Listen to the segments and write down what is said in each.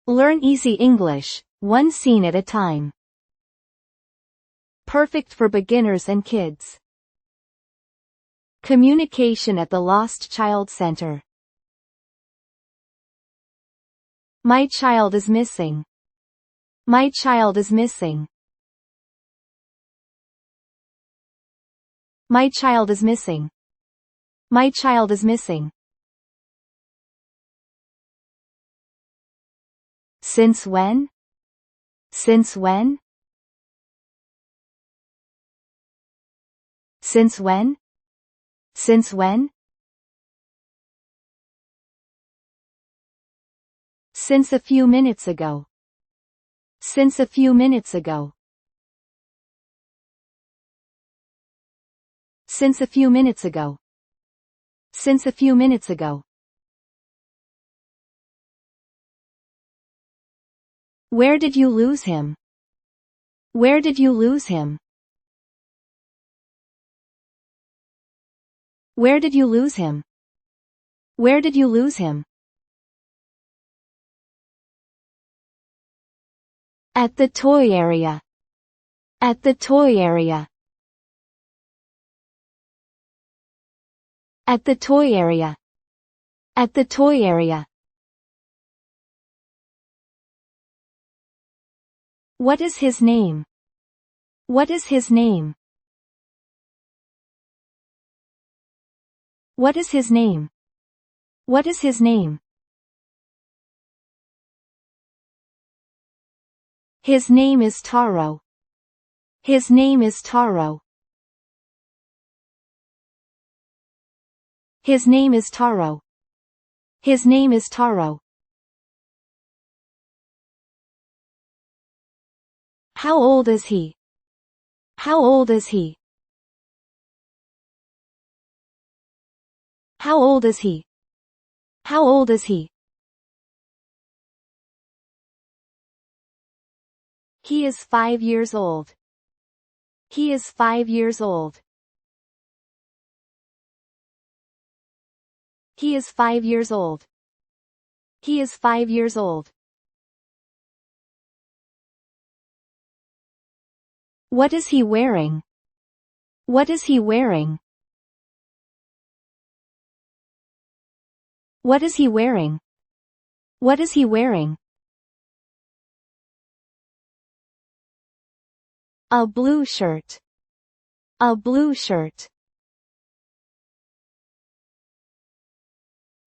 Learn easy English, one scene at a time. Perfect for beginners and kids. Communication at the Lost Child Center. My child is missing. My child is missing. My child is missing. My child is missing. Since when? Since when? Since when? Since when? Since a few minutes ago. Since a few minutes ago. Since a few minutes ago. Since a few minutes ago. Where did you lose him? Where did you lose him? Where did you lose him? Where did you lose him? At the toy area. At the toy area. At the toy area. At the toy area. What is his name? What is his name? What is his name? What is his name? His name is Taro. His name is Taro. His name is Taro. His name is Taro. How old is he? How old is he? How old is he? How old is he? He is 5 years old. He is 5 years old. He is 5 years old. He is 5 years old. What is he wearing? What is he wearing? What is he wearing? What is he wearing? A blue shirt. A blue shirt.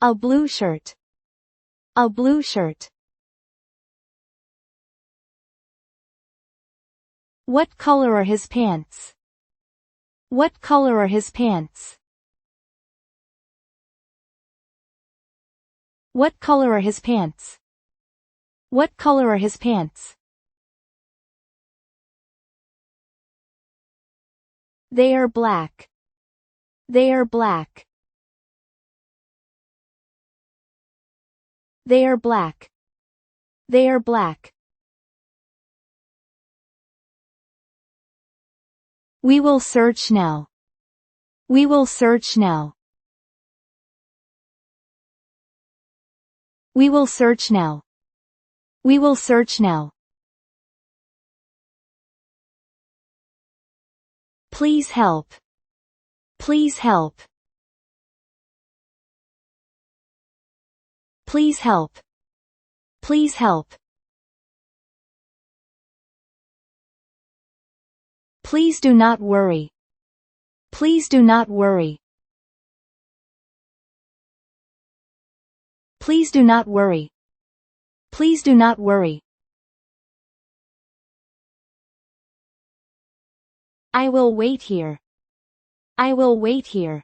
A blue shirt. A blue shirt. What color are his pants? What color are his pants? What color are his pants? What color are his pants? They are black. They are black. They are black. They are black. We will search now. We will search now. We will search now. We will search now. Please help. Please help. Please help. Please help. Please do not worry. Please do not worry. Please do not worry. Please do not worry. I will wait here. I will wait here.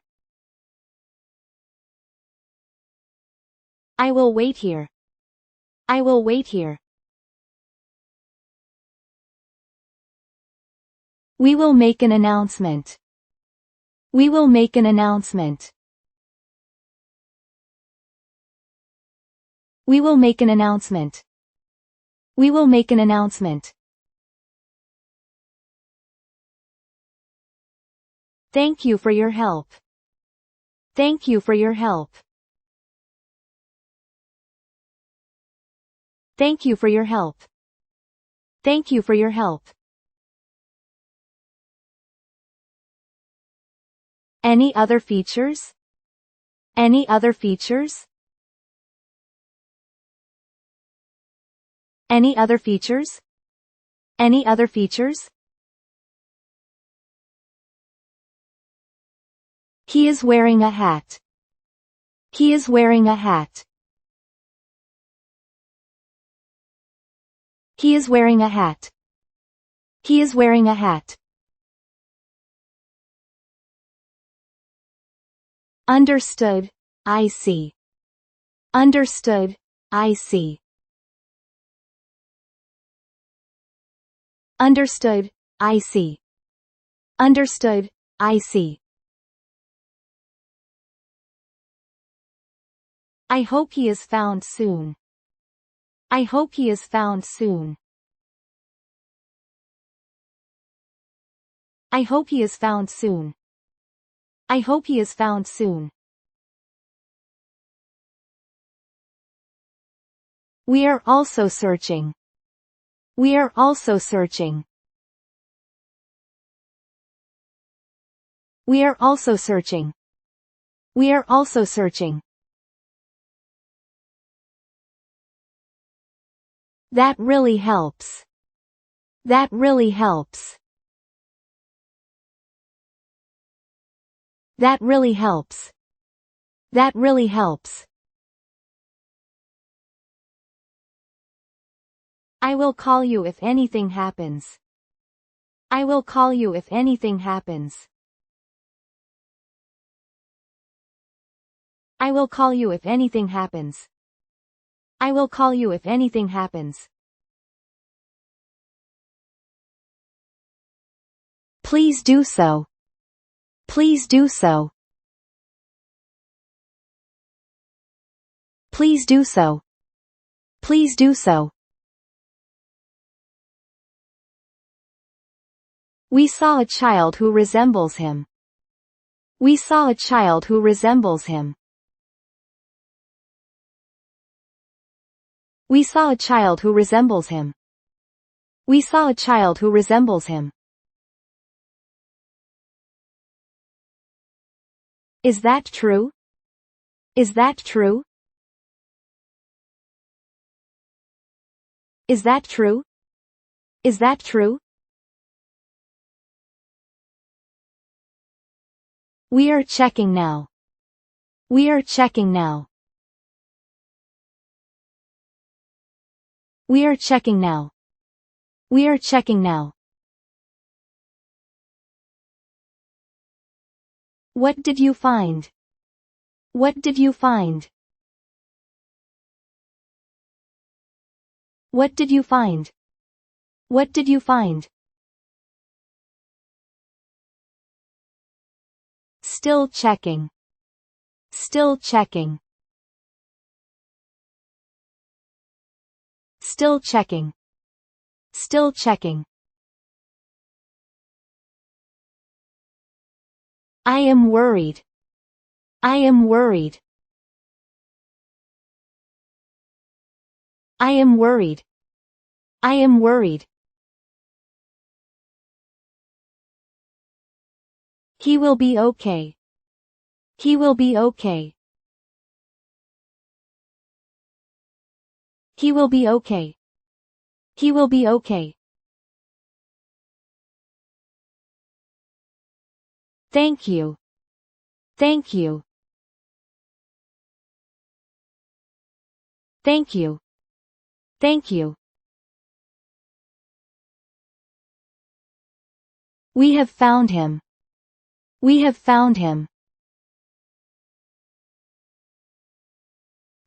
I will wait here. I will wait here. We will make an announcement. We will make an announcement. We will make an announcement. We will make an announcement. Thank you for your help. Thank you for your help. Thank you for your help. Thank you for your help. Any other features? Any other features? Any other features? Any other features? He is wearing a hat. He is wearing a hat. He is wearing a hat. He is wearing a hat. Understood, I see. Understood, I see. Understood, I see. Understood, I see. I hope he is found soon. I hope he is found soon. I hope he is found soon. I hope he is found soon. We are also searching. We are also searching. We are also searching. We are also searching. That really helps. That really helps. That really helps. That really helps. I will call you if anything happens. I will call you if anything happens. I will call you if anything happens. I will call you if anything happens. Please do so. Please do so. Please do so. Please do so. We saw a child who resembles him. We saw a child who resembles him. We saw a child who resembles him. We saw a child who resembles him. Is that true? Is that true? Is that true? Is that true? We are checking now. We are checking now. We are checking now. We are checking now. What did you find? What did you find? What did you find? What did you find? Still checking. Still checking. Still checking. Still checking. I am worried. I am worried. I am worried. I am worried. He will be okay. He will be okay. He will be okay. He will be okay. Thank you. Thank you. Thank you. Thank you. We have found him. We have found him.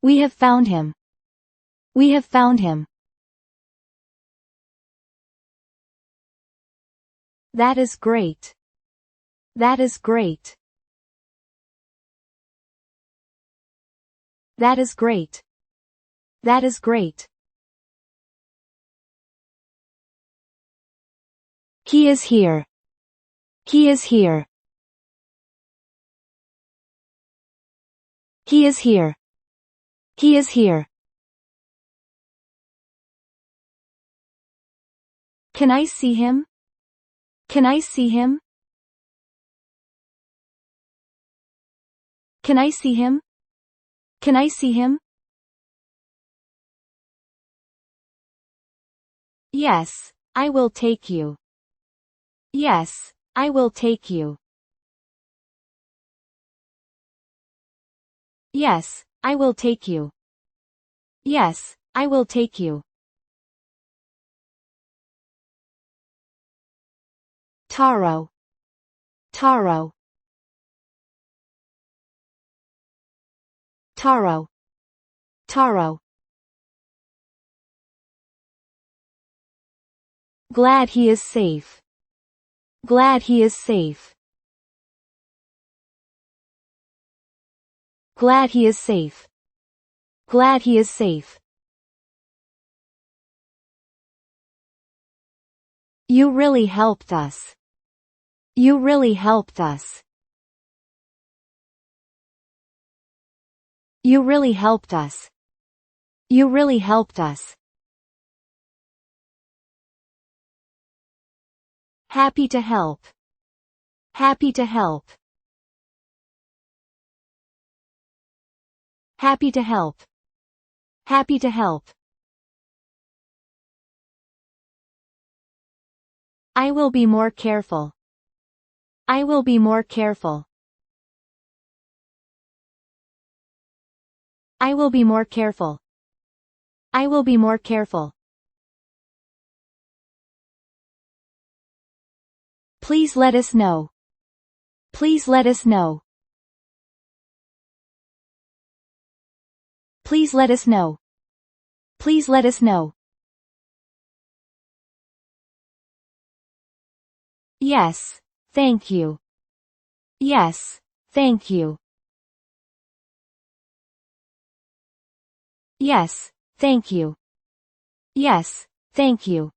We have found him. We have found him. That is great. That is great. That is great. That is great. He is here. He is here. He is here. He is here. Can I see him? Can I see him? Can I see him? Can I see him? Yes, I will take you. Yes, I will take you. Yes, I will take you. Yes, I will take you. Taro. Taro. Taro. Taro. Glad he is safe. Glad he is safe. Glad he is safe. Glad he is safe. You really helped us. You really helped us. You really helped us. You really helped us. Happy to help. Happy to help. Happy to help. Happy to help. I will be more careful. I will be more careful. I will be more careful. I will be more careful. Please let us know. Please let us know. Please let us know. Please let us know. Yes, thank you. Yes, thank you. Yes, thank you. Yes, thank you.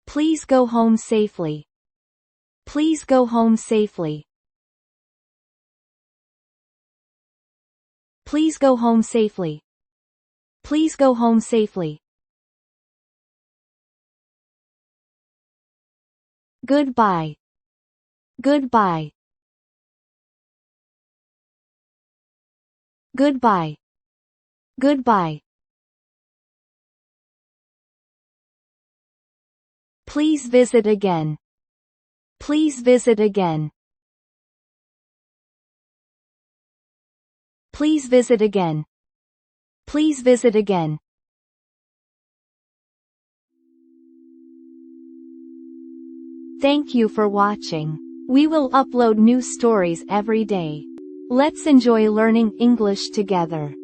Please go home safely. Please go home safely. Please go home safely. Please go home safely. Goodbye. Goodbye. Goodbye. Goodbye. Please visit again. Please visit again. Please visit again. Please visit again. Thank you for watching. We will upload new stories every day. Let's enjoy learning English together.